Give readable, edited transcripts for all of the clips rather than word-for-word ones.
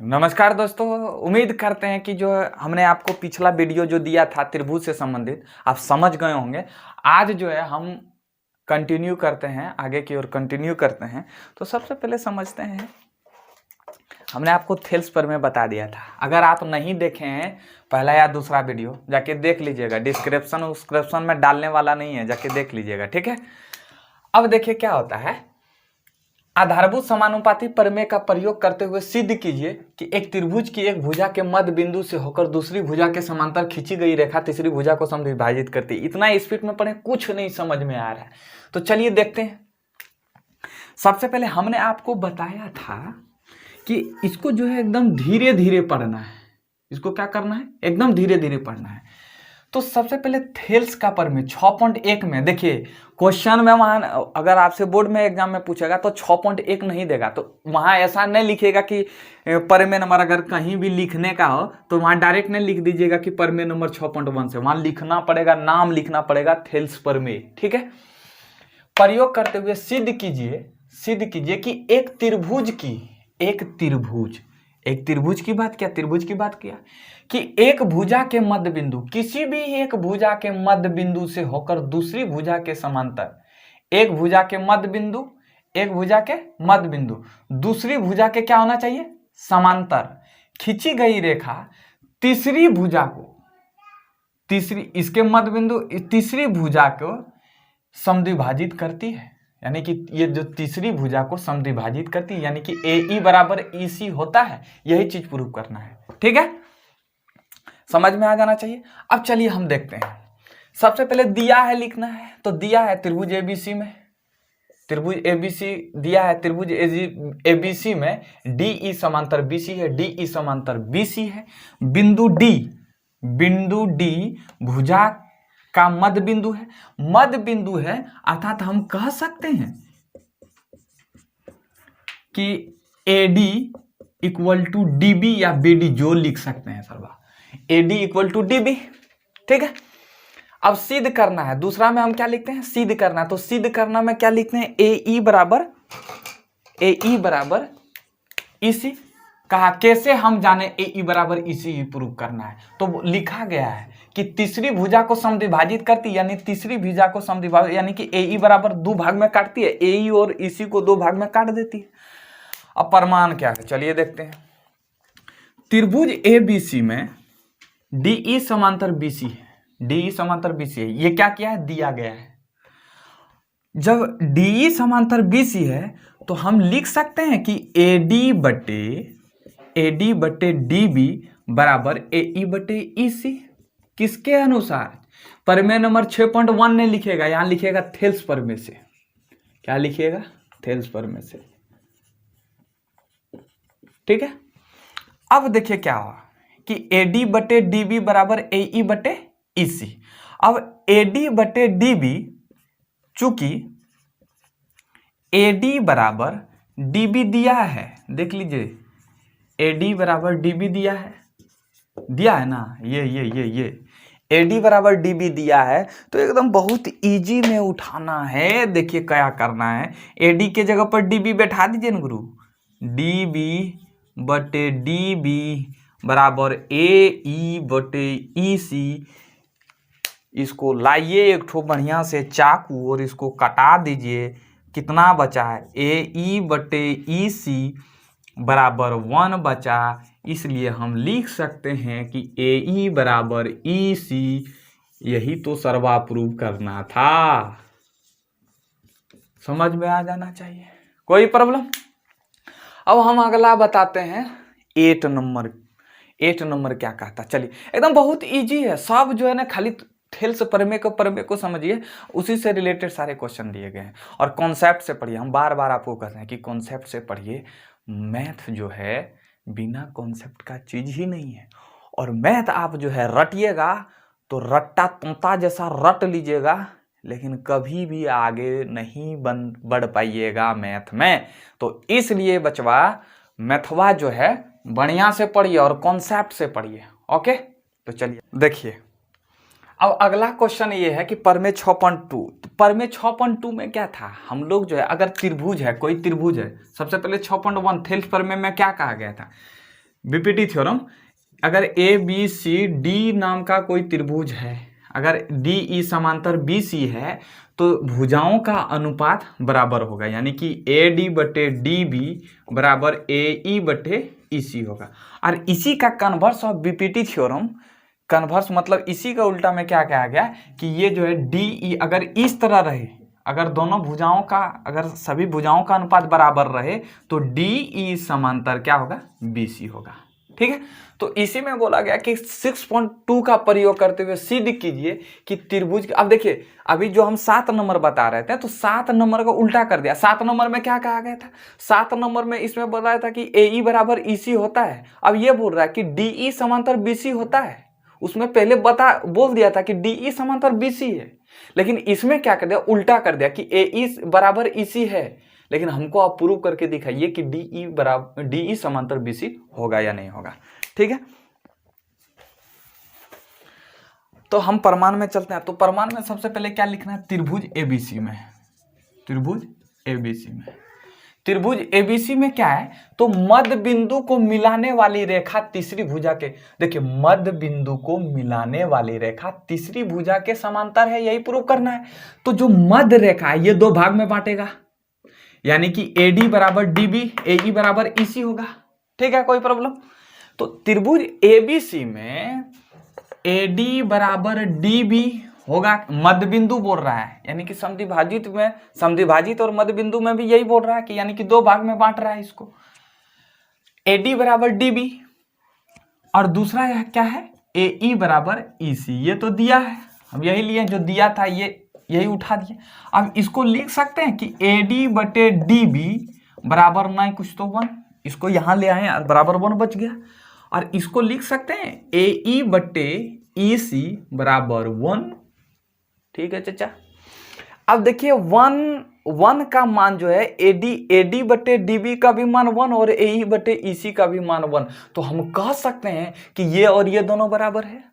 नमस्कार दोस्तों। उम्मीद करते हैं कि जो हमने आपको पिछला वीडियो जो दिया था त्रिभुज से संबंधित आप समझ गए होंगे। आज जो है हम कंटिन्यू करते हैं, आगे की ओर कंटिन्यू करते हैं। तो सबसे पहले समझते हैं, हमने आपको थेल्स पर में बता दिया था। अगर आप नहीं देखे हैं पहला या दूसरा वीडियो जाके देख लीजिएगा, डिस्क्रिप्शन में डालने वाला नहीं है, जाके देख लीजिएगा, ठीक है। अब देखिए क्या होता है, आधारभूत समानुपाती प्रमेय का प्रयोग करते हुए सिद्ध कीजिए कि एक त्रिभुज की एक भुजा के मध्य बिंदु से होकर दूसरी भुजा के समांतर खींची गई रेखा तीसरी भुजा को समद्विभाजित करती है। इतना स्पीड में पढ़े, कुछ नहीं समझ में आ रहा है। तो चलिए देखते हैं। सबसे पहले हमने आपको बताया था कि इसको जो है एकदम धीरे धीरे पढ़ना है। इसको क्या करना है, एकदम धीरे धीरे पढ़ना है। तो सबसे पहले थेल्स का प्रमेय 6.1 में देखिए, क्वेश्चन में वहां अगर आपसे बोर्ड में एग्जाम में पूछेगा तो 6.1 नहीं देगा। तो वहां ऐसा नहीं लिखेगा कि प्रमेय नंबर, अगर कहीं भी लिखने का हो तो वहां डायरेक्ट नहीं लिख दीजिएगा कि प्रमेय नंबर 6.1 से, वहां लिखना पड़ेगा, नाम लिखना पड़ेगा थेल्स प्रमेय, ठीक है। प्रयोग करते हुए सिद्ध कीजिए कि एक त्रिभुज की बात किया कि एक भुजा के मध्य बिंदु, किसी भी एक भुजा के मध्य बिंदु से होकर दूसरी भुजा के समांतर, एक भुजा के मध्य बिंदु दूसरी भुजा के क्या होना चाहिए, समांतर खींची गई रेखा तीसरी भुजा को, इसके मध्य बिंदु तीसरी भुजा को समद्विभाजित करती है। यानी कि ये जो तीसरी भुजा को समद्विभाजित करती है, यानी कि AE बराबर EC होता है। यही चीज प्रूव करना है, ठीक है, समझ में आ जाना चाहिए। अब चलिए हम देखते हैं। सबसे पहले दिया है, लिखना है तो दिया है त्रिभुज ABC में, त्रिभुज ABC दिया है, त्रिभुज ABC में DE समांतर BC है, DE समांतर BC है। बिंदु D भुजा का मध्य बिंदु है, अर्थात हम कह सकते हैं कि AD इक्वल टू DB या BD, जो लिख सकते हैं सर्वा, AD इक्वल टू DB, ठीक है। अब सिद्ध करना है, दूसरा में हम क्या लिखते हैं, सिद्ध करना है। तो सिद्ध करना में क्या लिखते हैं, AE बराबर EC। कहा कैसे हम जाने AE बराबर EC प्रूव करना है, तो लिखा गया है कि तीसरी भुजा को समद्विभाजित करती, यानी तीसरी भुजा को समद्विभाजित, यानी कि AE बराबर दो भाग में काटती है, AE और EC को दो भाग में काट देती है। अब प्रमाण क्या है, चलिए देखते हैं। त्रिभुज ABC में DE समांतर BC है, ये क्या किया है, दिया गया है। जब DE समांतर BC है तो हम लिख सकते हैं कि AD बटे DB बराबर AE बटे EC। किसके अनुसार, प्रमेय नंबर 6.1 ने लिखेगा, यहां लिखेगा थेल्स प्रमेय से। क्या लिखिएगा, थेल्स प्रमेय से, ठीक है। अब देखिए क्या हुआ कि AD बटे DB बराबर AE बटे EC। अब AD बटे DB, चूंकि AD बराबर DB दिया है, देख लीजिए AD बराबर DB दिया है ना, ये AD बराबर DB दिया है, तो एकदम बहुत इजी में उठाना है। देखिए क्या करना है, AD के जगह पर DB बैठा दीजिए ना गुरु, DB बटे DB बराबर AE बटे EC। इसको लाइए एक ठो बढ़िया से चाकू और इसको कटा दीजिए। कितना बचा है, AE बटे EC बराबर 1 बचा, इसलिए हम लिख सकते हैं कि AE बराबर EC। यही तो सर्वा प्रूव करना था, समझ में आ जाना चाहिए, कोई प्रॉब्लम। अब हम अगला बताते हैं 8 नंबर क्या कहता, चलिए एकदम बहुत इजी है सब, जो है ना, खाली थेल्स प्रमेय को समझिए, उसी से रिलेटेड सारे क्वेश्चन दिए गए हैं। और कॉन्सेप्ट से पढ़िए, हम बार बार आपको कहते हैं कि कॉन्सेप्ट से पढ़िए। मैथ जो है बिना कॉन्सेप्ट का चीज ही नहीं है। और मैथ आप जो है रटिएगा तो रट्टा तोता जैसा रट लीजिएगा, लेकिन कभी भी आगे नहीं बढ़ पाइएगा मैथ में। तो इसलिए बचवा मैथवा जो है बढ़िया से पढ़िए और कॉन्सेप्ट से पढ़िए, ओके। तो चलिए देखिए, अब अगला क्वेश्चन ये है कि प्रमेय 6.2, प्रमेय 6.2 में क्या था, हम लोग जो है अगर त्रिभुज है, कोई त्रिभुज है, सबसे पहले 6.1 थेल्स प्रमेय में क्या कहा गया था, बीपीटी थ्योरम, अगर ए बी सी डी नाम का कोई त्रिभुज है, अगर डी ई समांतर बी सी है तो भुजाओं का अनुपात बराबर होगा, यानी कि ए डी बटे डी बी बराबर ए ई बटे ई सी होगा। और इसी का converse of BPT theorem, converse मतलब इसी का उल्टा में क्या कहा गया कि ये जो है डी ई अगर इस तरह रहे, अगर दोनों भुजाओं का, अगर सभी भुजाओं का अनुपात बराबर रहे तो डी ई समांतर क्या होगा, बी सी होगा। ठीक है, तो इसी में बोला गया कि 6.2 का प्रयोग करते हुए सिद्ध कीजिए कि त्रिभुज, अब देखिए अभी जो हम 7 नंबर बता रहे थे तो 7 नंबर का उल्टा कर दिया। 7 नंबर में क्या कहा गया था, 7 नंबर में इसमें बताया था कि ए ई बराबर ई सी होता है, अब ये बोल रहा है कि डी ई समांतर बी सी होता है। उसमें पहले बोल दिया था कि डी ई समांतर बी सी है, लेकिन इसमें क्या कर दिया, उल्टा कर दिया कि ए ई बराबर ई सी है। लेकिन हमको आप प्रूव करके दिखाइए कि डी ई समांतर बी सी होगा या नहीं होगा। ठीक है, तो हम प्रमाण में चलते हैं। तो प्रमाण में सबसे पहले क्या लिखना है, त्रिभुज एबीसी में, त्रिभुज एबीसी में, त्रिभुज एबीसी में क्या है, तो मध्य बिंदु को मिलाने वाली रेखा तीसरी भुजा के, देखिए मध्य बिंदु को मिलाने वाली रेखा तीसरी भुजा के समांतर है, यही प्रूव करना है। तो जो मध्य रेखा है ये 2 भाग में बांटेगा, यानी कि AD बराबर DB, AE बराबर EC होगा। ठीक है, कोई प्रॉब्लम। तो त्रिभुज ABC में AD बराबर DB होगा, मध्य बिंदु बोल रहा है, यानी कि समद्विभाजित में, समद्विभाजित और मध्य बिंदु में भी यही बोल रहा है कि यानी कि 2 भाग में बांट रहा है इसको। AD बराबर DB और दूसरा यह क्या है, AE बराबर EC, ये तो दिया है, हम यही लिए जो दिया था, ये यही उठा दिया। अब इसको लिख सकते हैं कि AD बटे DB बराबर ना कुछ तो 1, इसको यहां ले आए बराबर 1 बच गया। और इसको लिख सकते हैं AE बटे EC बराबर 1। ठीक है चाचा, अब देखिए 1 का मान जो है AD बटे DB का भी मान 1 और AE बटे EC का भी मान 1, तो हम कह सकते हैं कि ये और ये दोनों बराबर है।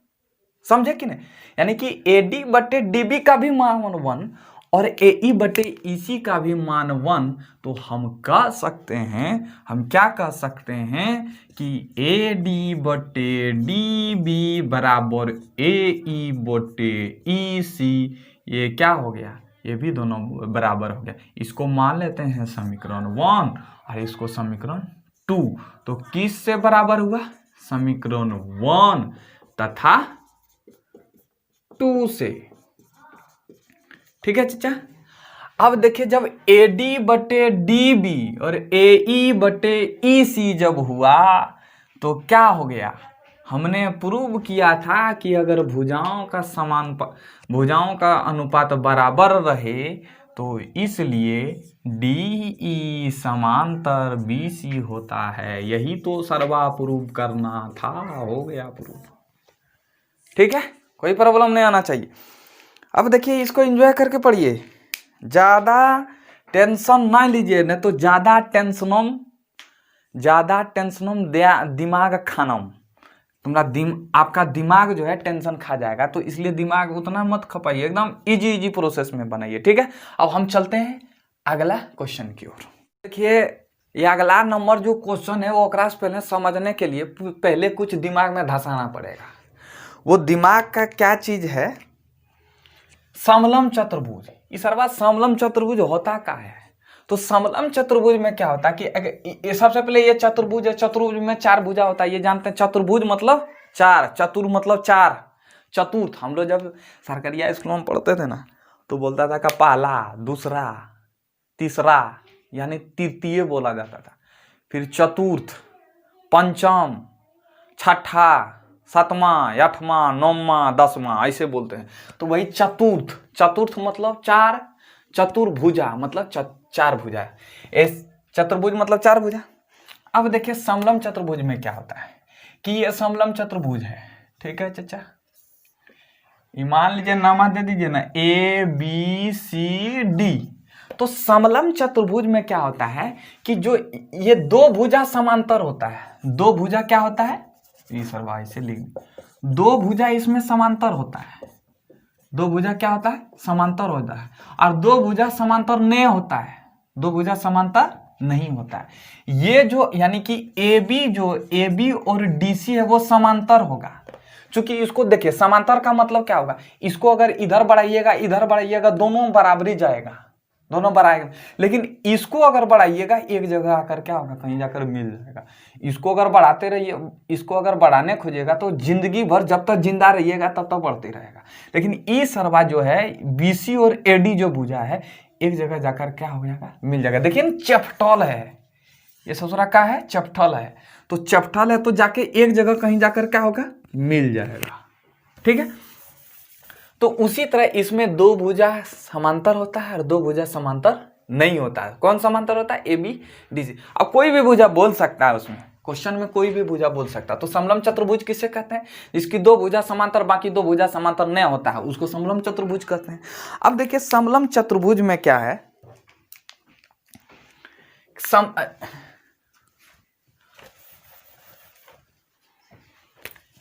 समझे कि नहीं, यानी कि AD बटे DB का भी मान 1 और AE बटे EC का भी मान 1, तो हम कह सकते हैं, हम क्या कह सकते हैं कि AD बटे DB बराबर AE बटे EC, ये क्या हो गया, ये भी दोनों बराबर हो गया। इसको मान लेते हैं समीकरण 1 और इसको समीकरण 2, तो किस से बराबर हुआ, समीकरण 1 तथा 2 से। ठीक है चाचा, अब देखिए जब AD बटे DB और AE बटे EC जब हुआ तो क्या हो गया, हमने प्रूव किया था कि अगर भुजाओं का अनुपात बराबर रहे तो इसलिए DE समांतर BC होता है, यही तो सर्वा प्रूव करना था, हो गया प्रूव। ठीक है, कोई प्रॉब्लम नहीं आना चाहिए। अब देखिए इसको एंजॉय करके पढ़िए, ज़्यादा टेंशन ना लीजिए, नहीं तो ज़्यादा टेंशनम दिमाग खानम, आपका दिमाग जो है टेंशन खा जाएगा, तो इसलिए दिमाग उतना मत खपाइए, एकदम इजी प्रोसेस में बनाइए। ठीक है, अब हम चलते हैं अगला क्वेश्चन की ओर। देखिए ये अगला नंबर जो क्वेश्चन है वो ओकरा पहले समझने के लिए पहले कुछ दिमाग में धसाना पड़ेगा। वो दिमाग का क्या चीज है, समलम चतुर्भुज। इस बार समलम चतुर्भुज होता क्या है, तो समलम चतुर्भुज में क्या होता है कि अगर सबसे पहले ये चतुर्भुज है, चतुर्भुज में 4 भुजा होता है, ये जानते हैं। चतुर्भुज मतलब 4, चतुर मतलब 4, चतुर्थ। हम लोग जब सरकारिया स्कूल में पढ़ते थे ना तो बोलता था कि पहला, दूसरा, तीसरा, यानी तृतीय बोला जाता था, फिर चतुर्थ, पंचम, छठा, 7वां, 8वां, 9वां, 10वां, ऐसे बोलते हैं। तो वही चतुर्थ, चतुर्थ मतलब 4, चतुर्भुजा मतलब 4 भुजा, चतुर्भुज मतलब 4 भुजा। अब देखिए समलम चतुर्भुज में क्या होता है कि ये समलम चतुर्भुज है। ठीक है चाचा, मान लीजिए नामा दे दीजिए ना ABCD। तो समलम चतुर्भुज में क्या होता है कि जो ये 2 भुजा समांतर होता है, 2 भुजा क्या होता है, इसे लिख, 2 भुजा इसमें समांतर होता है, 2 भुजा क्या होता है, समांतर होता है, और 2 भुजा समांतर नहीं होता है, 2 भुजा समांतर नहीं होता है। ये जो यानी कि ए बी और डी सी है वो समांतर होगा। क्योंकि इसको देखिए, समांतर का मतलब क्या होगा, इसको अगर इधर बढ़ाइएगा दोनों बराबरी जाएगा, दोनों बराबर। लेकिन इसको अगर बढ़ाइएगा एक जगह आकर क्या होगा, कहीं जाकर मिल जाएगा। इसको अगर बढ़ाते रहिए, इसको अगर बढ़ाने खोजिएगा तो जिंदगी भर जब तक जिंदा रहिएगा तब तक बढ़ते रहेगा। लेकिन ई सरवा जो है, बीसी और एडी जो भुजा है, एक जगह जाकर क्या हो जाएगा, मिल जाएगा। देखिए चपटल है, ये ससुरा का है, चपटल है। तो चपटल है तो जाके एक जगह कहीं जाकर क्या होगा, मिल जाएगा। ठीक है। तो उसी तरह इसमें दो भुजा समांतर होता है और दो भुजा समांतर नहीं होता है। कौन समांतर होता है, ए बी डी सी। अब कोई भी भुजा बोल सकता है, उसमें क्वेश्चन में कोई भी भुजा बोल सकता है। तो समलम चतुर्भुज किसे कहते हैं, जिसकी दो भुजा समांतर बाकी दो भुजा समांतर नहीं होता है, उसको समलम चतुर्भुज कहते हैं। अब देखिए समलम चतुर्भुज में क्या है,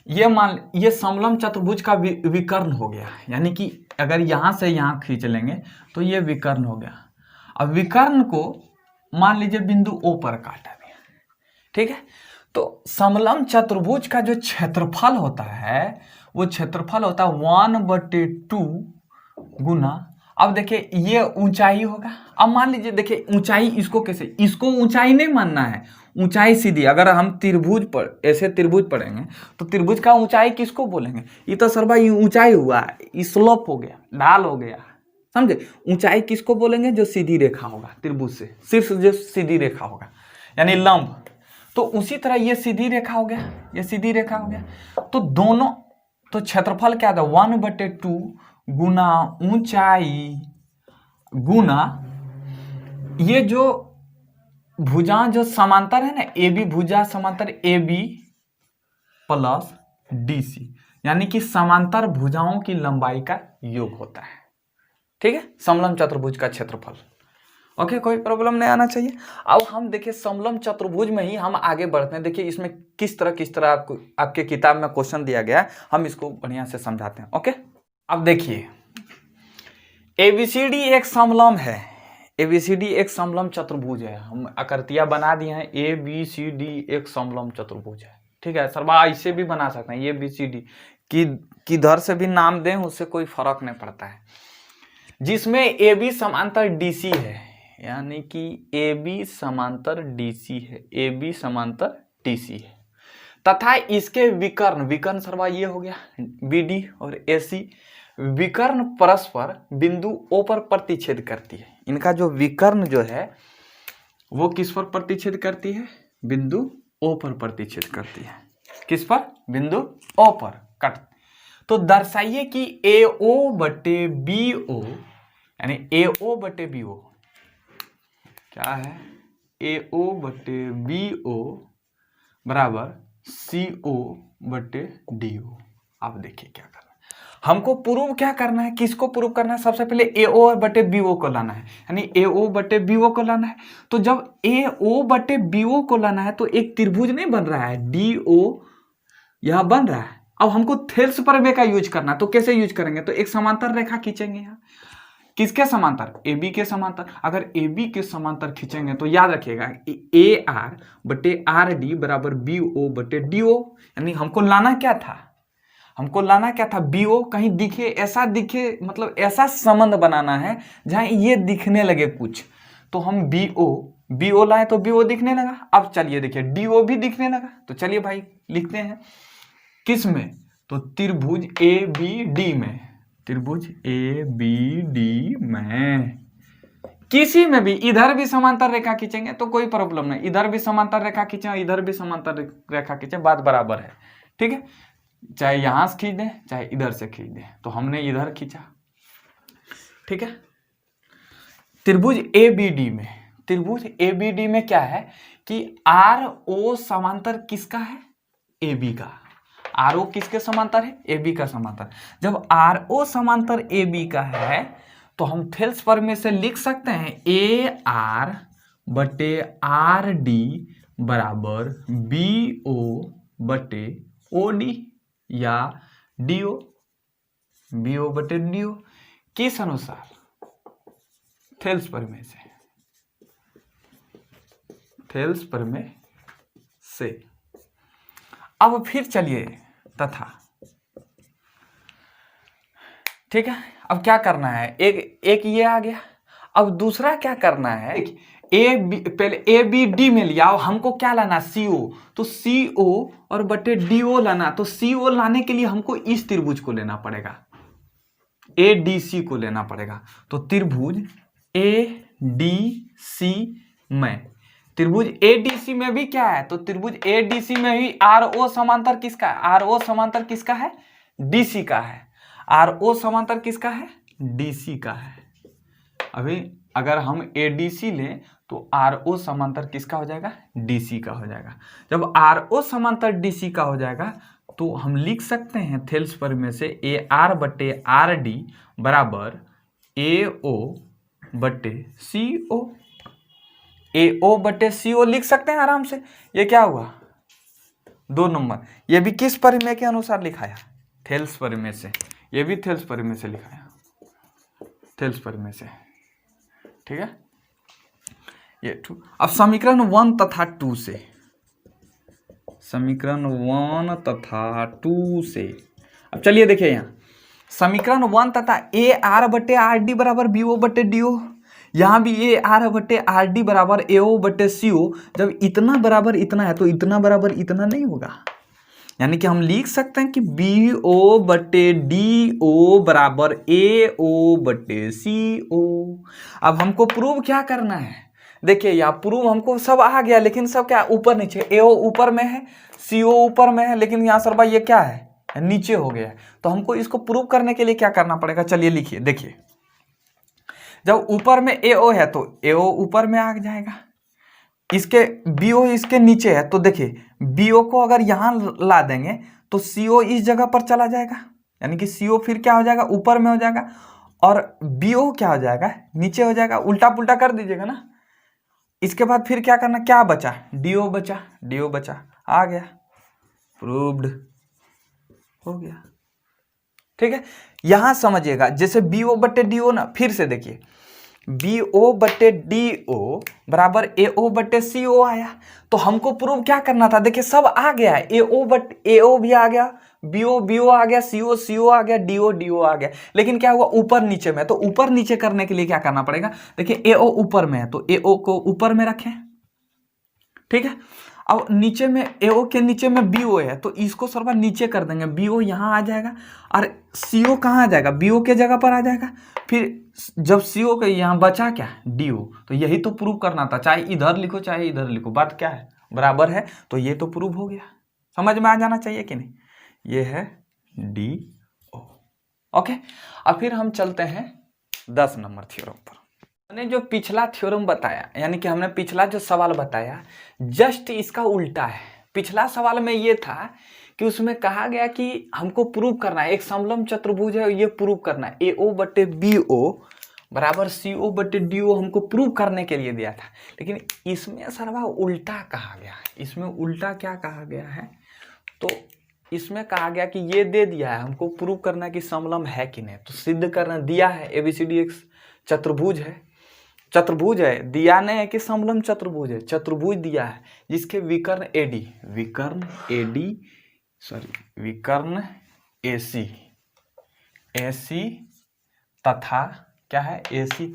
ये समलम चतुर्भुज का विकर्ण हो गया। यानी कि अगर यहां से यहां खींच लेंगे तो ये विकर्ण हो गया। अब विकर्ण को मान लीजिए बिंदु O पर काटा गया। ठीक है। तो समलम चतुर्भुज का जो क्षेत्रफल होता है, वो क्षेत्रफल होता है 1/2 गुना, अब देखिए ये ऊंचाई होगा। अब मान लीजिए देखिए ऊंचाई, इसको कैसे, इसको ऊंचाई नहीं मानना है, ऊंचाई सीधी। अगर हम त्रिभुज पर ऐसे त्रिभुज पढ़ेंगे तो त्रिभुज का ऊंचाई किसको बोलेंगे, ये तो सर भाई ऊंचाई हुआ, स्लोप हो गया, ढाल हो गया, समझे। ऊंचाई किसको बोलेंगे, जो सीधी रेखा होगा त्रिभुज से, सिर्फ जो सीधी रेखा होगा यानी लंब। तो उसी तरह ये सीधी रेखा हो गया, ये सीधी रेखा हो गया। तो दोनों, तो क्षेत्रफल क्या था, 1/2 गुना ऊंचाई गुना ये जो भुजा जो समांतर है ना, ए बी भुजा समांतर A B plus D C, यानी कि समांतर भुजाओं की लंबाई का योग होता है। ठीक है, समलम चतुर्भुज का क्षेत्रफल। ओके, कोई प्रॉब्लम नहीं आना चाहिए। अब हम देखिए समलम चतुर्भुज में ही हम आगे बढ़ते हैं। देखिए इसमें किस तरह आपको आपके किताब में क्वेश्चन दिया गया है, हम इसको बढ़िया से समझाते हैं। ओके, अब देखिए एबीसीडी एक समलम है, एबीसीडी एक समलम चतुर्भुज है। हम आकृतियां बना दिए हैं, एबीसीडी एक समलम चतुर्भुज है। ठीक है सर, ऐसे भी बना सकते हैं, एबीसीडी किधर से भी नाम दें उससे कोई फर्क नहीं पड़ता है। जिसमें ए बी समांतर डीसी है, यानी कि ए बी समांतर डीसी है, ए बी समांतर डीसी है, तथा इसके विकर्ण सर्वा ये हो गया बीडी और एसी, विकर्ण परस्पर बिंदु ओ पर प्रतिच्छेद करती है। इनका जो विकर्ण जो है वो किस पर प्रतिच्छेद करती है, बिंदु ओ पर प्रतिच्छेद करती है। किस पर, बिंदु ओ पर कट। तो दर्शाइए कि ए ओ बटे बी ओ, यानी ए ओ बटे बी ओ क्या है, ए ओ बटे बी ओ बराबर सी ओ बटे डी ओ। अब देखिए क्या करना है, हमको प्रूव क्या करना है, किसको प्रूव करना है, सबसे पहले ए ओ बटे बी ओ को लाना है, यानी ए ओ बटे बी ओ को लाना है। तो जब ए ओ बटे बी ओ को लाना है तो एक त्रिभुज नहीं बन रहा है, डी ओ यहां बन रहा है। अब हमको थेल्स प्रमेय का यूज करना है, तो कैसे यूज करेंगे, तो एक समांतर रेखा खींचेंगे यहाँ, किसके समांतर, ए बी के समांतर। अगर ए बी के समांतर खींचेंगे तो याद रखिएगा ए आर बटे आर डी बराबर बी ओ बटे डी ओ, यानी हमको लाना क्या था, हमको लाना क्या था, बी ओ कहीं दिखे, ऐसा दिखे, मतलब ऐसा संबंध बनाना है जहां ये दिखने लगे कुछ। तो हम बी ओ लाए तो बी ओ दिखने लगा। अब चलिए देखिए डी ओ भी दिखने लगा, तो चलिए भाई लिखते हैं किस में, तो त्रिभुज ए बी डी में, त्रिभुज ए बी डी में किसी में भी, इधर भी समांतर रेखा खींचेंगे तो कोई प्रॉब्लम नहीं, इधर भी समांतर रेखा खींचे, इधर भी समांतर रेखा खींचे, बात बराबर है। ठीक है, चाहे यहां से खींच दें चाहे इधर से खींच दें, तो हमने इधर खींचा। ठीक है, त्रिभुज ए बी डी में, त्रिभुज ए बी डी में क्या है कि आर ओ समांतर किसका है, ए बी का। आर ओ किसके समांतर है, ए बी का समांतर। जब आर ओ समांतर ए बी का है तो हम थेल्स प्रमेय से लिख सकते हैं ए आर बटे आर डी बराबर बी ओ बटे ओ डी, या डी ओ, बी ओ बटे डी ओ, किस अनुसार, थेल्स प्रमेय से। थेल्स प्रमेय से। अब फिर चलिए तथा, ठीक है। अब क्या करना है, एक ये आ गया। अब दूसरा क्या करना है, पहले ए बी डी में लिया, हमको क्या लाना, CO, तो CO और बटे DO लाना। तो CO लाने के लिए हमको इस त्रिभुज को लेना पड़ेगा, ADC को लेना पड़ेगा। तो त्रिभुज ADC में, त्रिभुज ADC में भी क्या है, तो त्रिभुज ADC में भी RO समांतर किसका है, RO समांतर किसका है, DC का है। RO समांतर किसका है, DC का है। अभी अगर हम ADC लें तो RO समांतर किसका हो जाएगा, DC का हो जाएगा। जब RO समांतर DC का हो जाएगा तो हम लिख सकते हैं थेल्स प्रमेय से AR बटे RD बराबर AO बटे CO। AO बटे CO लिख सकते हैं आराम से। ये क्या हुआ, 2 नंबर। ये भी किस प्रमेय के अनुसार लिखाया, थेल्स प्रमेय से। ये भी थेल्स प्रमेय से लिखाया, थेल्स प्रमेय से, ठीक है। ये 2। अब समीकरण 1 तथा 2 से, समीकरण 1 तथा 2 से, अब चलिए देखिए यहाँ समीकरण 1 तथा AR बटे RD बराबर BO बटे DO, यहाँ भी AR बटे RD बराबर AO बटे CO। जब इतना बराबर इतना है तो इतना बराबर इतना नहीं होगा, यानी कि हम लिख सकते हैं कि BO बटे DO बराबर AO बटे CO। अब हमको प्रूव क्या करना है, देखिए यहाँ प्रूव हमको सब आ गया, लेकिन सब क्या ऊपर नीचे, AO ऊपर में है, CO ऊपर में है, लेकिन यहाँ सर भाई ये क्या है, नीचे हो गया है। तो हमको इसको प्रूव करने के लिए क्या करना पड़ेगा, चलिए लिखिए। देखिए जब ऊपर में AO है तो AO ऊपर में आ जाएगा, इसके BO इसके नीचे है, तो देखिए BO को अगर यहां ला देंगे तो CO इस जगह पर चला जाएगा, यानी कि CO फिर क्या हो जाएगा, ऊपर में हो जाएगा, और BO क्या हो जाएगा, नीचे हो जाएगा। उल्टा पुल्टा कर दीजिएगा ना। इसके बाद फिर क्या करना, क्या बचा, DO बचा, DO बचा, आ गया, प्रूव्ड हो गया, ठीक है। यहां समझिएगा, जैसे BO बटे DO ना, फिर से देखिए BO बटे DO बराबर AO बटे CO आया। तो हमको प्रूव क्या करना था, देखिए सब आ गया है, AO भी आ गया, BO आ गया, CO आ गया, DO आ गया, लेकिन क्या हुआ ऊपर नीचे में। तो ऊपर नीचे करने के लिए क्या करना पड़ेगा, देखिए AO ऊपर में है तो AO को ऊपर में रखें, ठीक है। अब नीचे में AO के नीचे में BO है तो इसको सर्वा नीचे कर देंगे, BO यहाँ आ जाएगा और CO कहाँ आ जाएगा, BO के जगह पर आ जाएगा। फिर जब CO का यहाँ बचा क्या, DO, तो यही तो प्रूव करना था, चाहे इधर लिखो चाहे इधर लिखो, बात क्या है, बराबर है। तो ये तो प्रूव हो गया, समझ में आ जाना चाहिए कि नहीं। ये है DO, ओके। अब फिर हम चलते हैं 10 नंबर थ्योरम पर। हमने जो पिछला थ्योरम बताया, यानी कि हमने पिछला जो सवाल बताया जस्ट इसका उल्टा है। पिछला सवाल में ये था कि उसमें कहा गया कि हमको प्रूव करना है, एक समलंब चतुर्भुज है, ये प्रूव करना है, AO बटे BO बराबर CO बटे DO हमको प्रूव करने के लिए दिया था। लेकिन इसमें सर्वा उल्टा कहा गया है। इसमें उल्टा क्या कहा गया है, तो इसमें कहा गया कि ये दे दिया है, हमको प्रूव करना है कि समलंब है कि नहीं। तो सिद्ध करना दिया है, ABCD एक चतुर्भुज है, चतुर्भुज है, दिया नहीं है कि समलंब चतुर्भुज है, चतुर्भुज दिया है जिसके विकर्ण AC तथा क्या है, AC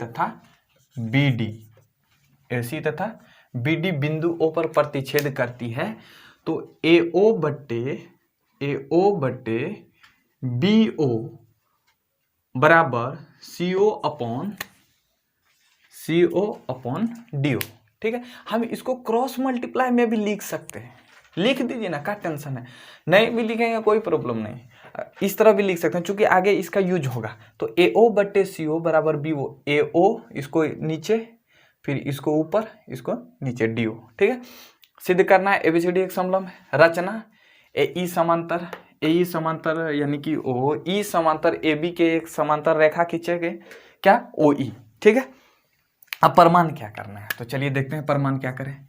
तथा BD बिंदु O पर प्रतिच्छेद करती है। तो AO बटे BO बराबर CO अपॉन DO, ठीक है। हम इसको क्रॉस मल्टीप्लाई में भी लिख सकते हैं, लिख दीजिए ना, क्या टेंशन है, नहीं भी लिखेंगे कोई प्रॉब्लम नहीं, इस तरह भी लिख सकते हैं चूंकि आगे इसका यूज होगा। तो AO बटे CO बराबर BO, AO इसको नीचे, फिर इसको ऊपर, इसको नीचे, DO, ठीक है। सिद्ध करना है ABCD एक समलंब है, रचना AE समांतर यानी कि OE समांतर AB के एक समांतर रेखा खींचेंगे, क्या, OE, ठीक है। अब प्रमाण क्या करना है, तो चलिए देखते हैं प्रमाण क्या करें।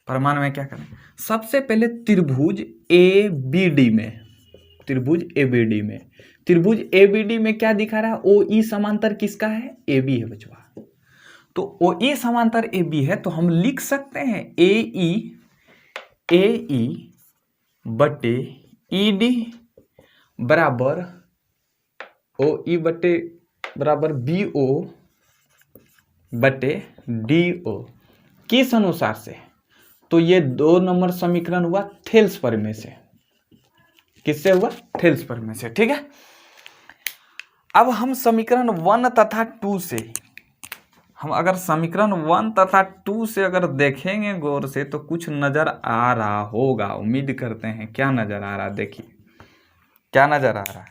प्रमाण में क्या करें, सबसे पहले त्रिभुज ABD में क्या दिखा रहा है, OE समांतर किसका है, AB है बचवा। तो ओ ई समांतर ए बी है, तो हम लिख सकते हैं ए ई बटे ई डी बराबर ओ ई बटे बराबर बी ओ बटे डी ओ। किस अनुसार से? तो ये 2 नंबर समीकरण हुआ थेल्स प्रमेय से। किससे हुआ? थेल्स प्रमेय से। ठीक है, अब हम समीकरण 1 तथा 2 से, हम अगर समीकरण 1 तथा 2 से अगर देखेंगे गौर से तो कुछ नजर आ रहा होगा, उम्मीद करते हैं। क्या नजर आ रहा है? देखिए क्या नजर आ रहा है।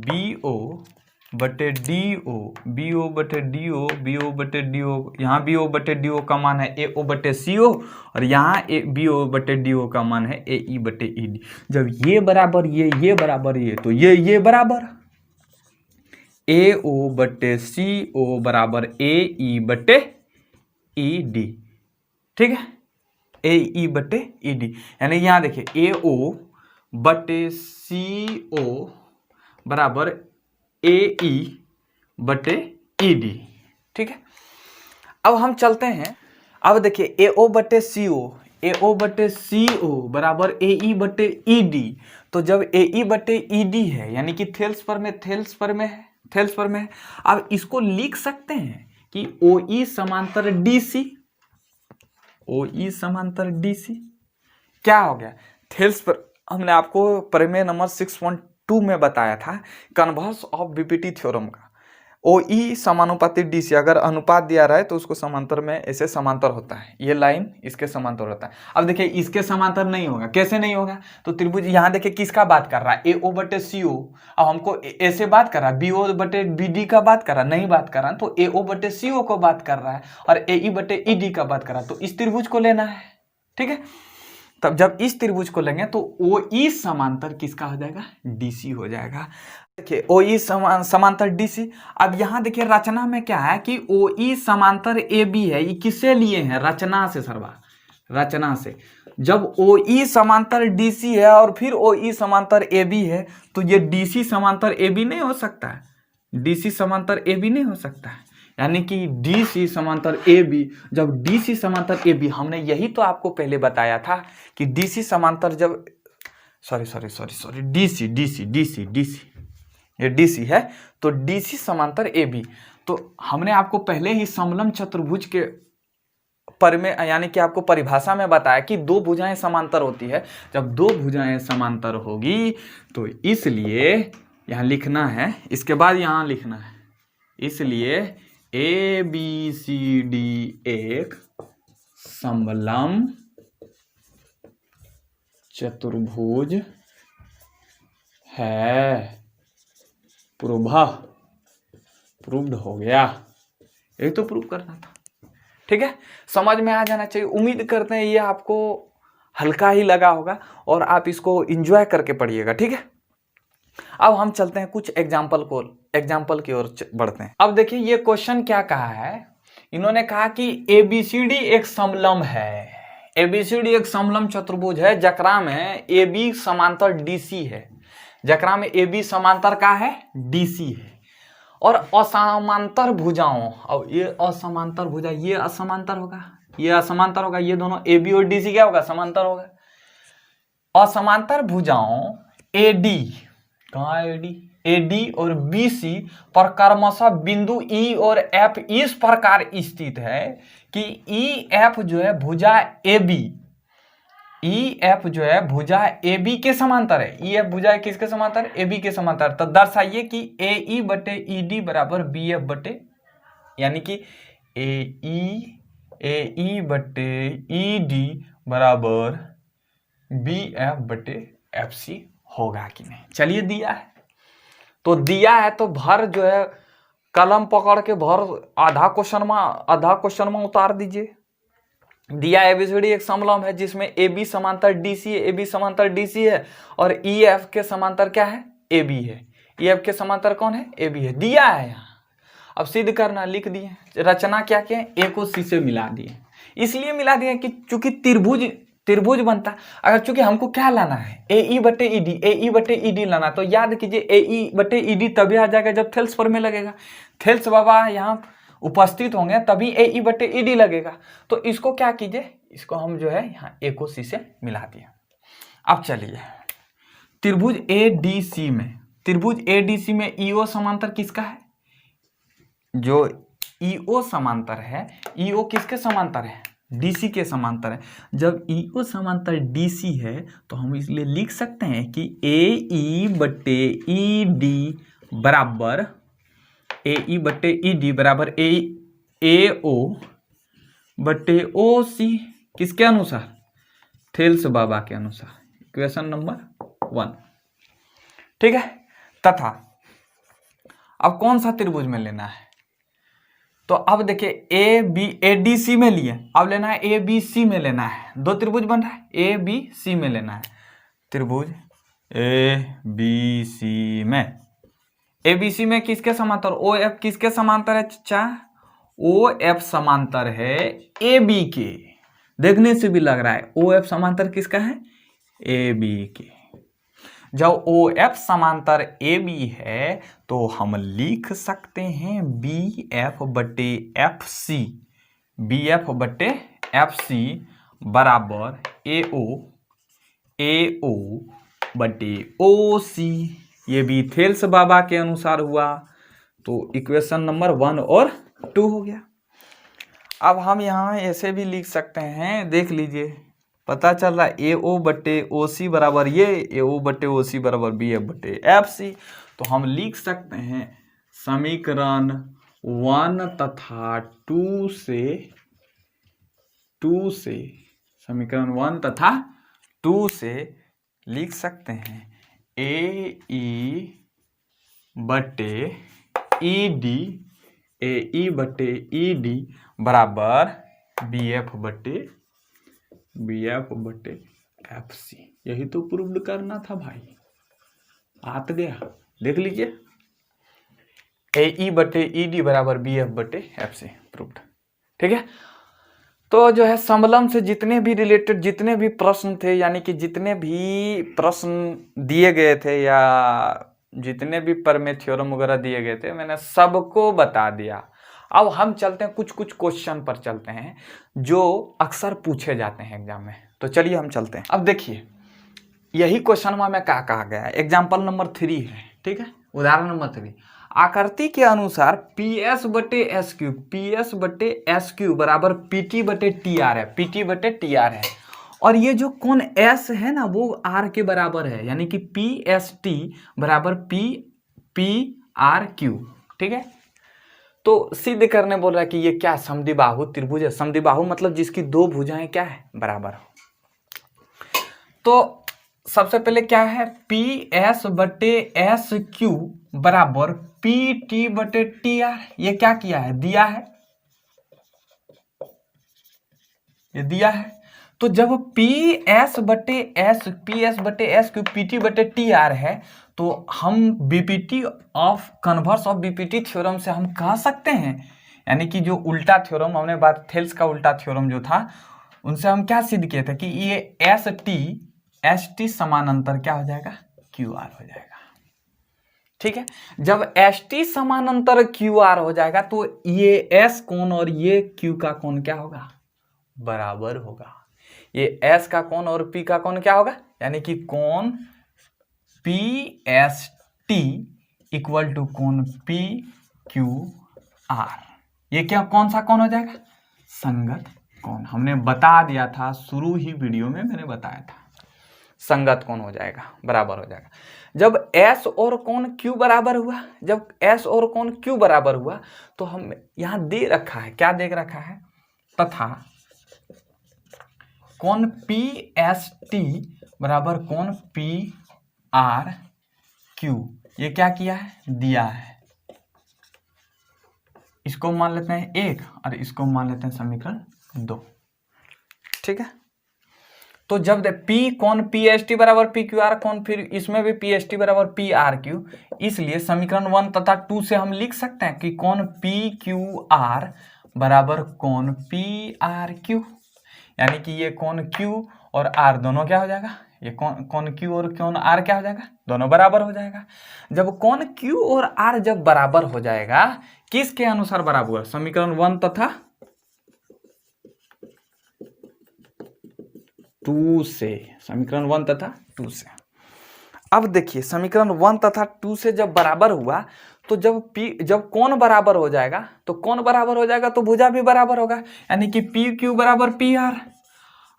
बी ओ बटे डी ओ, बी ओ बटे डी ओ, बी ओ बटे डी ओ। यहाँ बी ओ बटे डी ओ का मान है ए ओ बटे सी ओ, और यहाँ बी ओ बटे डी ओ का मान है ए ई बटे ई डी। जब ये बराबर ये बराबर ये, तो ये बराबर ए ओ बटे सी ओ बराबर ए ई बटे ई डी। ठीक है, ए ई बटे ई डी, यानी यहां देखिए ए ओ बटे सी ओ बराबर ए ई बटे ई डी। ठीक है, अब हम चलते हैं। अब देखिए ए ओ बटे सी ओ, ए ओ बटे सी ओ बराबर ए ई बटे ई डी। तो जब ए ई बटे ई डी है, यानी कि थेल्स प्रमेय है। अब इसको लिख सकते हैं कि ओ ई समांतर डी सी, ओ ई समांतर डी सी। क्या हो गया? थेल्स पर हमने आपको प्रमेय नंबर 6.2 में बताया था, कन्वर्स ऑफ बीपीटी थ्योरम का। ओ ई समानुपाती डी सी, अगर अनुपात दिया रहा है तो उसको समांतर में ऐसे समांतर होता है, ये लाइन इसके समांतर होता है। अब देखिए इसके समांतर नहीं होगा। कैसे नहीं होगा? तो त्रिभुज यहाँ देखिए किसका बात कर रहा है? ए ओ बटे सी ओ। अब हमको ऐसे बात कर रहा है, बी ओ बटे बी डी का बात कर रहा है, नहीं बात कर रहा है, तो ए ओ बटे सी ओ को बात कर रहा है, और ए ई बटे ई डी का बात कर रहा है, तो इस त्रिभुज को लेना है। ठीक है, तब जब इस त्रिभुज को लेंगे तो ओ ई समांतर किसका हो जाएगा? डीसी हो जाएगा। देखिए ओ ई समांतर डीसी। अब यहां देखिए रचना में क्या है कि ओ ई समांतर ए बी है, ये किससे लिए हैं? रचना से सर्वा, रचना से। जब ओ ई समांतर डीसी है और फिर ओ ई समांतर ए बी है, तो ये डीसी समांतर ए बी नहीं हो सकता है, डीसी समांतर ए बी नहीं हो सकता है। यानी कि डीसी समांतर ए बी, जब डीसी समांतर ए बी, हमने यही तो आपको पहले बताया था कि डीसी समांतर जब सॉरी डीसी ये डीसी है, तो डीसी समांतर ए बी। तो हमने आपको पहले ही समलम चतुर्भुज के प्रमेय यानी कि आपको परिभाषा में बताया कि 2 भुजाएं समांतर होती है। जब 2 भुजाएं समांतर होगी तो इसलिए यहां लिखना है, इसके बाद यहां लिखना है, इसलिए ए बी सी डी एक समलम चतुर्भुज है। प्रूव्ड हो गया। यही तो प्रूव करना था। ठीक है, समझ में आ जाना चाहिए। उम्मीद करते हैं ये आपको हल्का ही लगा होगा और आप इसको एंजॉय करके पढ़िएगा। ठीक है, अब हम चलते हैं कुछ एग्जाम्पल की ओर बढ़ते हैं। अब देखिए ये क्वेश्चन क्या कहा है, इन्होंने कहा कि एबीसीडी एक समलम है। एबीसीडी एक समलम चतुर्भुज है जकरा में ए बी समांतर डीसी है, जकरा में ए बी समांतर का है डीसी है, और असमांतर भुजाओं, अब ये असमांतर भुजा, ये असमांतर होगा, ये असमांतर होगा, ये दोनों ए बी और डीसी क्या होगा? समांतर होगा। असमांतर भुजाओं एडी, कहाँ एडी? एडी और बीसी पर क्रमशः बिंदु ई और एफ इस प्रकार स्थित है कि ई एफ जो है भुजा ए बी, ई एफ जो है भुजा ए बी के समांतर है। ई एफ भुजा किसके समांतर है? ए बी के समांतर। तो दर्शाइए कि ए ई बटे ई डी बराबर बी एफ बटे, यानी कि ए ई बटे ई डी बराबर बी एफ बटे एफ सी होगा कि नहीं? चलिए दिया है तो दिया है, तो भर जो है कलम पकड़ के भर आधा क्वेश्चन में उतार दीजिए। दिया एबीसीडी एक समलम है जिसमें ए बी समांतर डीसी है, ए बी समांतर डीसी है, और ई एफ के समांतर क्या है? ए बी है। ई एफ के समांतर कौन है? ए बी है। दिया है यहाँ, अब सिद्ध करना, लिख दिए। रचना क्या किए? ए को सी से मिला दिए। इसलिए मिला दिए कि चूंकि त्रिभुज बनता, अगर चूंकि हमको क्या लाना है? ए ई बटे ई डी, ए ई बटे ई डी लाना, तो याद कीजिए ए ई बटे ई डी तभी आ जाएगा जब थेल्स प्रमेय लगेगा। थेल्स बाबा यहाँ उपस्थित होंगे तभी ए ई बटे ई डी लगेगा। तो इसको क्या कीजिए, इसको हम जो है यहाँ ए को सी से मिला दिए। अब चलिए त्रिभुज ADC में ईओ समांतर किसका है? जो ईओ समांतर है, ईओ किसके समांतर है? DC के समांतर है। जब ईओ समांतर DC है तो हम इसलिए लिख सकते हैं कि AE बटे ED बराबर AO बटे OC किसके अनुसार? थेल्स बाबा के अनुसार, इक्वेशन नंबर 1। ठीक है। तथा अब कौन सा त्रिभुज में लेना है? तो अब देखिए ADC में लिए, अब लेना है ABC में लेना है। दो त्रिभुज बन रहा है, ABC में लेना है। त्रिभुज ABC में किसके समांतर? OF किसके समांतर है चचा? OF समांतर है AB के। देखने से भी लग रहा है OF समांतर किसका है? AB के। जब OF समांतर AB है तो हम लिख सकते हैं BF बटे FC बराबर AO बटे OC। ये भी थेल्स बाबा के अनुसार हुआ। तो इक्वेशन नंबर 1 और 2 हो गया। अब हम यहाँ ऐसे भी लिख सकते हैं, देख लीजिए, पता चल रहा है AO बटे OC बराबर ये, AO बटे OC बराबर BF बटे FC। तो हम लिख सकते हैं समीकरण 1 तथा 2 समीकरण 1 तथा 2 से लिख सकते हैं AE बटे ED बराबर BF बटे FC। यही तो प्रूव्ड करना था भाई, आ तो गया। देख लीजिए AE बटे ED बराबर BF बटे FC, प्रूव्ड। ठीक है। तो जो है समलम से जितने भी रिलेटेड जितने भी प्रश्न थे, यानी कि जितने भी प्रश्न दिए गए थे या जितने भी प्रमेय थ्योरम वगैरह दिए गए थे, मैंने सबको बता दिया। अब हम चलते हैं कुछ क्वेश्चन पर चलते हैं जो अक्सर पूछे जाते हैं एग्जाम में। तो चलिए हम चलते हैं। अब देखिए यही क्वेश्चन में क्या कहा गया है, एग्जाम्पल नंबर 3 है। ठीक है, उदाहरण नंबर 3, आकृति के अनुसार PS बटे एस क्यू बराबर PT बटे TR है, PT बटे TR है। और ये जो कोण S है ना वो R के बराबर है, यानी कि PST बराबर PRQ। ठीक है। तो सिद्ध करने बोल रहा है कि ये क्या समद्विबाहु त्रिभुज है। समद्विबाहु मतलब जिसकी दो भुजाएं क्या है, बराबर हो। तो सबसे पहले क्या है, PS बटे SQ बराबर PT बटे TR। ये क्या किया है, दिया है, ये दिया है। तो जब PS बटे SQ PT बटे TR है तो हम BPT of converse of BPT theorem से हम कह सकते हैं, यानी कि जो उल्टा थ्योरम हमने बात, थेल्स का उल्टा थ्योरम जो था, उनसे हम क्या सिद्ध किए थे कि ये ST समानांतर क्या हो जाएगा, QR हो जाएगा। ठीक है। जब ST समानांतर QR हो जाएगा तो ये S कोण और ये Q का कोण क्या होगा, बराबर होगा। ये S का कोण और P का कोण क्या होगा, यानी कि कोण PST इक्वल टू कोण PQR। ये क्या कौन सा कोण हो जाएगा, संगत कोण। हमने बता दिया था शुरू ही वीडियो में, मैंने बताया था संगत कोण हो जाएगा, बराबर हो जाएगा। जब S और कोण Q बराबर हुआ, जब S और कोण Q बराबर हुआ तो हम यहां दे रखा है, क्या दे रखा है, तथा कोण PST बराबर कोण PRQ। ये क्या किया है, दिया है। इसको मान लेते हैं 1 और इसको मान लेते हैं समीकरण 2। ठीक है। तो जब P कोण PST बराबर PQR कोण, फिर इसमें भी PST बराबर PRQ, इसलिए समीकरण 1 तथा 2 से हम लिख सकते हैं कि कोण PQR बराबर कोण PRQ, यानी कि ये कोण Q और R दोनों क्या हो जाएगा, ये कौन क्यू और कौन आर क्या हो जाएगा, दोनों बराबर हो जाएगा। जब कौन क्यू और आर जब बराबर हो जाएगा, किसके अनुसार बराबर हुआ, समीकरण 1 तथा 2 से, समीकरण 1 तथा 2 से। अब देखिए समीकरण 1 तथा 2 से जब बराबर हुआ तो जब कौन बराबर हो जाएगा तो कौन बराबर हो जाएगा तो भुजा भी बराबर होगा, यानी कि पी क्यू बराबर पी आर।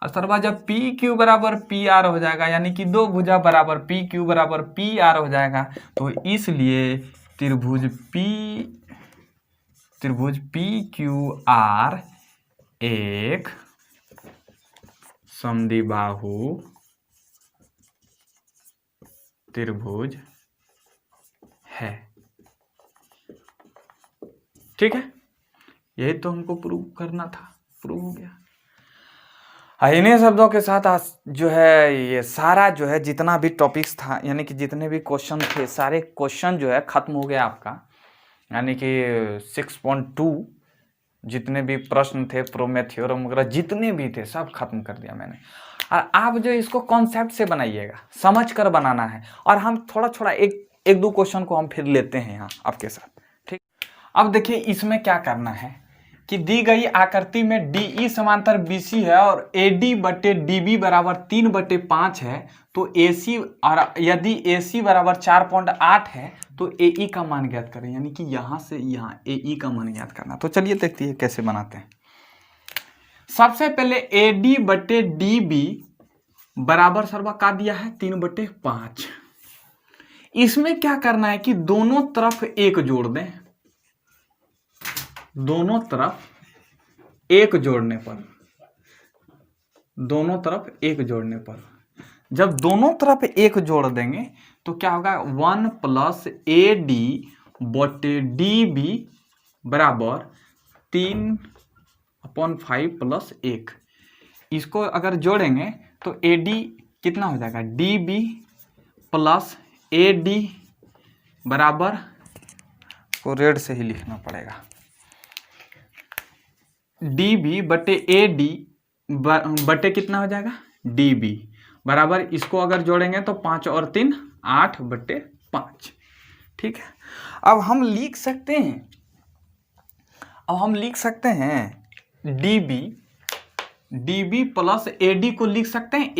और सर्वा जब पी क्यू बराबर पी आर हो जाएगा, यानी कि दो भुजा बराबर पी क्यू बराबर पी आर हो जाएगा, तो इसलिए त्रिभुज पी क्यू आर एक समद्विबाहु त्रिभुज है। ठीक है, यही तो हमको प्रूव करना था, प्रूव हो गया। इन्हीं शब्दों के साथ आज जो है ये सारा जो है जितना भी टॉपिक्स था, यानी कि जितने भी क्वेश्चन थे, सारे क्वेश्चन जो है खत्म हो गया आपका, यानी कि 6.2 जितने भी प्रश्न थे, प्रोमे थ्योरम वगैरह जितने भी थे सब खत्म कर दिया मैंने। और आप जो इसको कॉन्सेप्ट से बनाइएगा, समझ कर बनाना है, और हम थोड़ा एक दो क्वेश्चन को हम फिर लेते हैं यहाँ आपके साथ। ठीक, अब देखिए इसमें क्या करना है कि दी गई आकृति में DE समांतर BC है और AD बटे DB बराबर 3/5 है, तो AC, और यदि AC बराबर 4.8 है तो AE का मान ज्ञात करें, यानी कि यहाँ से यहाँ AE का मान ज्ञात करना। तो चलिए देखते हैं कैसे बनाते हैं। सबसे पहले AD बटे DB बराबर सर्वा का दिया है 3/5। इसमें क्या करना है कि दोनों तरफ एक जोड़ दें, दोनों तरफ एक जोड़ने पर, दोनों तरफ एक जोड़ने पर, जब दोनों तरफ एक जोड़ देंगे तो क्या होगा, 1 + AD बटे DB बराबर 3/5 + 1। इसको अगर जोड़ेंगे तो AD कितना हो जाएगा, DB + AD बराबर, को रेड से ही लिखना पड़ेगा, DB बटे AD बटे कितना हो जाएगा, DB बराबर, इसको अगर जोड़ेंगे तो 5 और 3 8/5। ठीक है, अब हम लिख सकते हैं, DB + AD को लिख सकते हैं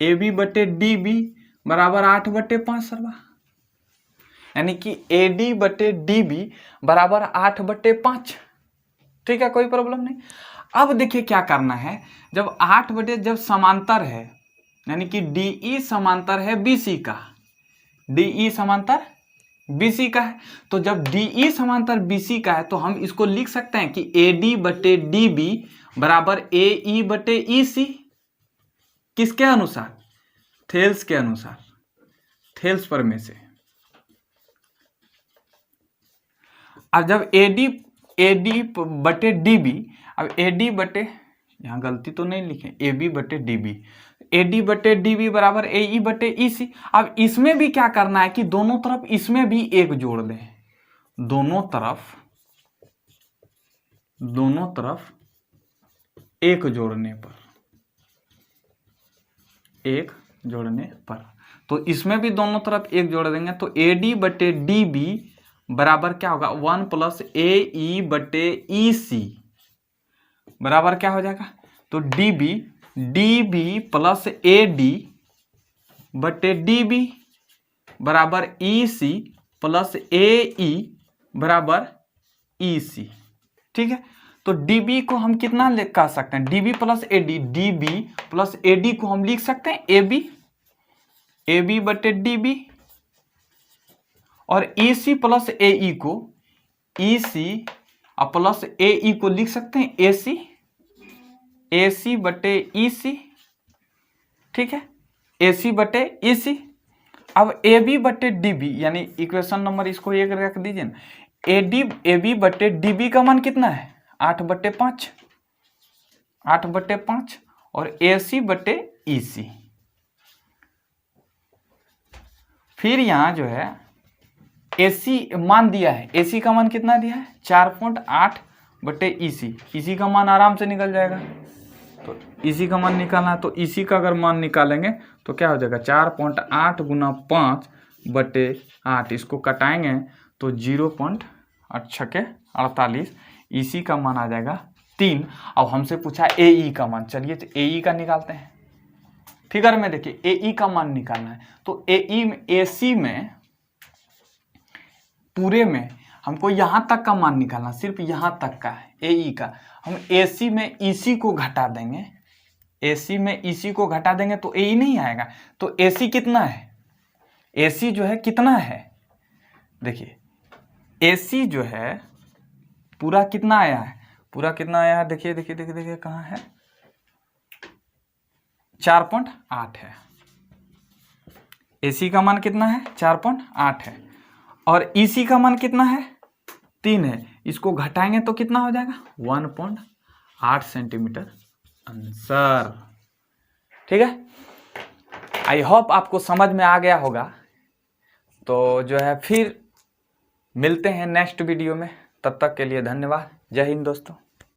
AB बटे DB बराबर 8/5 सर्वा, यानी कि AD बटे DB बराबर 8/5। ठीक है, कोई प्रॉब्लम नहीं। अब देखिए क्या करना है, जब 8 बटे जब समांतर है, यानी कि DE समांतर है BC का, DE समांतर BC का है, तो जब DE समांतर BC का है तो हम इसको लिख सकते हैं कि AD बटे DB बराबर AE बटे EC। किसके अनुसार, थेल्स के अनुसार, थेल्स प्रमेय से। अब जब AD बटे DB, अब AD बटे, यहाँ गलती तो नहीं लिखे, AB बटे DB, AD बटे DB बराबर AE बटे EC। अब इसमें भी क्या करना है कि दोनों तरफ इसमें भी एक जोड़ दें, दोनों तरफ एक जोड़ने पर, तो इसमें भी दोनों तरफ एक जोड़ देंगे, तो AD बटे DB बराबर क्या होगा, 1 + AE बटे EC बराबर क्या हो जाएगा, तो DB + AD बटे DB बराबर EC + AE बराबर EC। ठीक है, तो DB को हम कितना लिख सकते हैं, DB + AD को हम लिख सकते हैं AB बटे DB, और EC + AE को EC + AE को लिख सकते हैं AC बटे EC। ठीक है, AC बटे EC। अब AB बटे DB, यानी इक्वेशन नंबर इसको एक रख दीजिए ना, AB बटे DB का मान कितना है, 8/5, और AC बटे EC। फिर यहां जो है AC मान दिया है, AC का मान कितना दिया है, 4.8/EC। EC का मान आराम से निकल जाएगा, तो इसी का मान निकालना है, तो इसी का अगर मान निकालेंगे तो क्या हो जाएगा 4.8 गुना 5/8, इसको कटाएंगे तो 0.48, इसी का मान आ जाएगा 3। अब हमसे पूछा AE का मान, चलिए तो AE का निकालते हैं। फिगर में देखिए AE का मान निकालना है, तो AE में AC में पूरे में हमको यहाँ तक का मान निकालना, सिर्फ यहाँ तक का है AE का। हम AC में EC को घटा देंगे, AC में EC को घटा देंगे तो AE नहीं आएगा। तो AC कितना है, AC जो है कितना है, देखिए AC जो है पूरा कितना आया है, पूरा कितना आया है, देखिए देखिए देखिए देखिए कहाँ है, 4.8 है। AC का मान कितना है, 4.8 है, और EC का मान कितना है, 3 है। इसको घटाएंगे तो कितना हो जाएगा, 1.8 सेंटीमीटर आंसर। ठीक है, आई होप आपको समझ में आ गया होगा। तो जो है फिर मिलते हैं नेक्स्ट वीडियो में, तब तक के लिए धन्यवाद। जय हिंद दोस्तों।